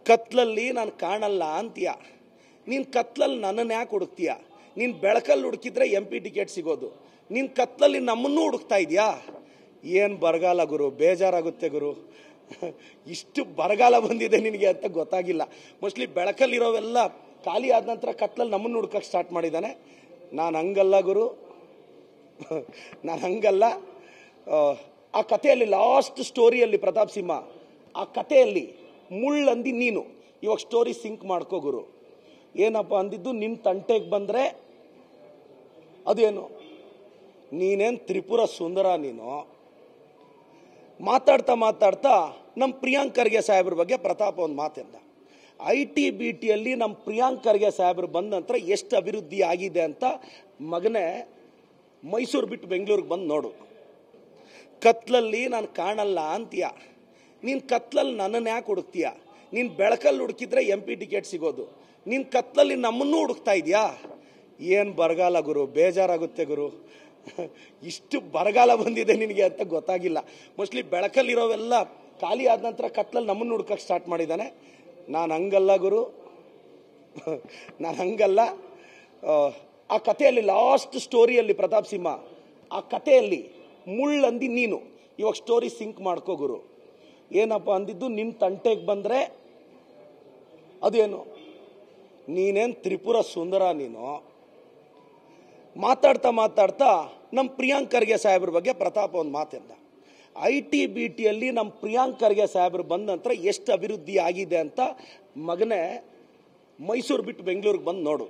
ಕತ್ಲಲ್ಲಿ ನಾನು ಕಾಣಲ್ಲ ಅಂತೀಯ. ನೀನು ಕತ್ಲಲ್ಲಿ ನನ್ನನ್ನು ಯಾಕೆ ಹುಡುಕ್ತೀಯ? ನೀನು ಬೆಳಕಲ್ಲಿ ಹುಡುಕಿದ್ರೆ MP ಟಿಕೆಟ್ ಸಿಗೋದು. ನೀನು ಕತ್ಲಲ್ಲಿ ನಮ್ಮನ್ನೂ ಹುಡುಕ್ತಾ ಇದೆಯಾ? ಏನು ಬರಗಾಲ ಗುರು, ಬೇಜಾರಾಗುತ್ತೆ ಗುರು. ಇಷ್ಟು ಬರಗಾಲ ಬಂದಿದೆ ನಿನಗೆ ಅಂತ ಗೊತ್ತಾಗಿಲ್ಲ. ಮೋಸ್ಟ್ಲಿ ಬೆಳಕಲ್ಲಿರೋವೆಲ್ಲ ಖಾಲಿ ಆದ ನಂತರ ಕತ್ಲಲ್ಲಿ ನಮ್ಮನ್ನು ಹುಡುಕಕ್ಕೆ ಸ್ಟಾರ್ಟ್ ಮಾಡಿದ್ದಾನೆ. ನಾನು ಹಂಗಲ್ಲ ಗುರು, ನಾನು ಹಂಗಲ್ಲ. ಆ ಕಥೆಯಲ್ಲಿ ಲಾಸ್ಟ್ ಸ್ಟೋರಿಯಲ್ಲಿ ಪ್ರತಾಪ್ ಸಿಂಹ ಆ ಕಥೆಯಲ್ಲಿ ಮುಳ್ಳಂದಿ ನೀನು. ಇವಾಗ ಸ್ಟೋರಿ ಸಿಂಕ್ ಮಾಡ್ಕೋ ಗುರು. ಏನಪ್ಪ ಅಂದಿದ್ದು, ನಿನ್ನ ತಂಟೆಗೆ ಬಂದರೆ ಅದೇನು, ನೀನೇನು ತ್ರಿಪುರ ಸುಂದರ ನೀನು. ಮಾತಾಡ್ತಾ ಮಾತಾಡ್ತಾ ನಮ್ಮ ಪ್ರಿಯಾಂಕ್ ಖರ್ಗೆ ಸಾಹೇಬ್ರ ಬಗ್ಗೆ ಪ್ರತಾಪ್ ಒಂದು ಮಾತಿಂದ, IT-BTಯಲ್ಲಿ ನಮ್ಮ ಪ್ರಿಯಾಂಕ್ ಖರ್ಗೆ ಸಾಹೇಬ್ರು ಬಂದ ನಂತರ ಎಷ್ಟು ಅಭಿವೃದ್ಧಿ ಆಗಿದೆ ಅಂತ ಮಗನೇ ಮೈಸೂರು ಬಿಟ್ಟು ಬೆಂಗಳೂರಿಗೆ ಬಂದು ನೋಡು. ಕತ್ಲಲ್ಲಿ ನಾನು ಕಾಣಲ್ಲ ಅಂತೀಯ. ನೀನು ಕತ್ಲಲ್ಲಿ ನನ್ನನ್ನು ಯಾಕೆ ಹುಡುಕ್ತೀಯ? ನೀನು ಬೆಳಕಲ್ಲಿ ಹುಡುಕಿದ್ರೆ MP ಟಿಕೆಟ್ ಸಿಗೋದು. ನೀನು ಕತ್ಲಲ್ಲಿ ನಮ್ಮನ್ನೂ ಹುಡುಕ್ತಾ ಇದೆಯಾ? ಏನು ಬರಗಾಲ ಗುರು, ಬೇಜಾರಾಗುತ್ತೆ ಗುರು. ಇಷ್ಟು ಬರಗಾಲ ಬಂದಿದೆ ನಿನಗೆ ಅಂತ ಗೊತ್ತಾಗಿಲ್ಲ. ಮೋಸ್ಟ್ಲಿ ಬೆಳಕಲ್ಲಿರೋವೆಲ್ಲ ಖಾಲಿ ಆದ ನಂತರ ಕತ್ಲಲ್ಲಿ ನಮ್ಮನ್ನು ಹುಡುಕಕ್ಕೆ ಸ್ಟಾರ್ಟ್ ಮಾಡಿದ್ದಾನೆ. ನಾನು ಹಂಗಲ್ಲ ಗುರು, ನಾನು ಹಂಗಲ್ಲ. ಆ ಕಥೆಯಲ್ಲಿ ಲಾಸ್ಟ್ ಸ್ಟೋರಿಯಲ್ಲಿ ಪ್ರತಾಪ್ ಸಿಂಹ ಆ ಕಥೆಯಲ್ಲಿ ಮುಳ್ಳಂದಿ ನೀನು. ಇವಾಗ ಸ್ಟೋರಿ ಸಿಂಕ್ ಮಾಡ್ಕೋ ಗುರು. ಏನಪ್ಪ ಅಂದಿದ್ದು, ನಿನ್ನ ತಂಟೆಗೆ ಬಂದರೆ ಅದೇನು, ನೀನೇನು ತ್ರಿಪುರ ಸುಂದರ ನೀನು. ಮಾತಾಡ್ತಾ ಮಾತಾಡ್ತಾ ನಮ್ಮ ಪ್ರಿಯಾಂಕ್ ಖರ್ಗೆ ಸಾಹೇಬ್ರ ಬಗ್ಗೆ ಪ್ರತಾಪ್ ಒಂದು ಮಾತಿಂದ, IT-BTಯಲ್ಲಿ ನಮ್ಮ ಪ್ರಿಯಾಂಕ್ ಖರ್ಗೆ ಸಾಹೇಬ್ರು ಬಂದ ನಂತರ ಎಷ್ಟು ಅಭಿವೃದ್ಧಿ ಆಗಿದೆ ಅಂತ ಮಗನೇ ಮೈಸೂರು ಬಿಟ್ಟು ಬೆಂಗಳೂರಿಗೆ ಬಂದು ನೋಡು.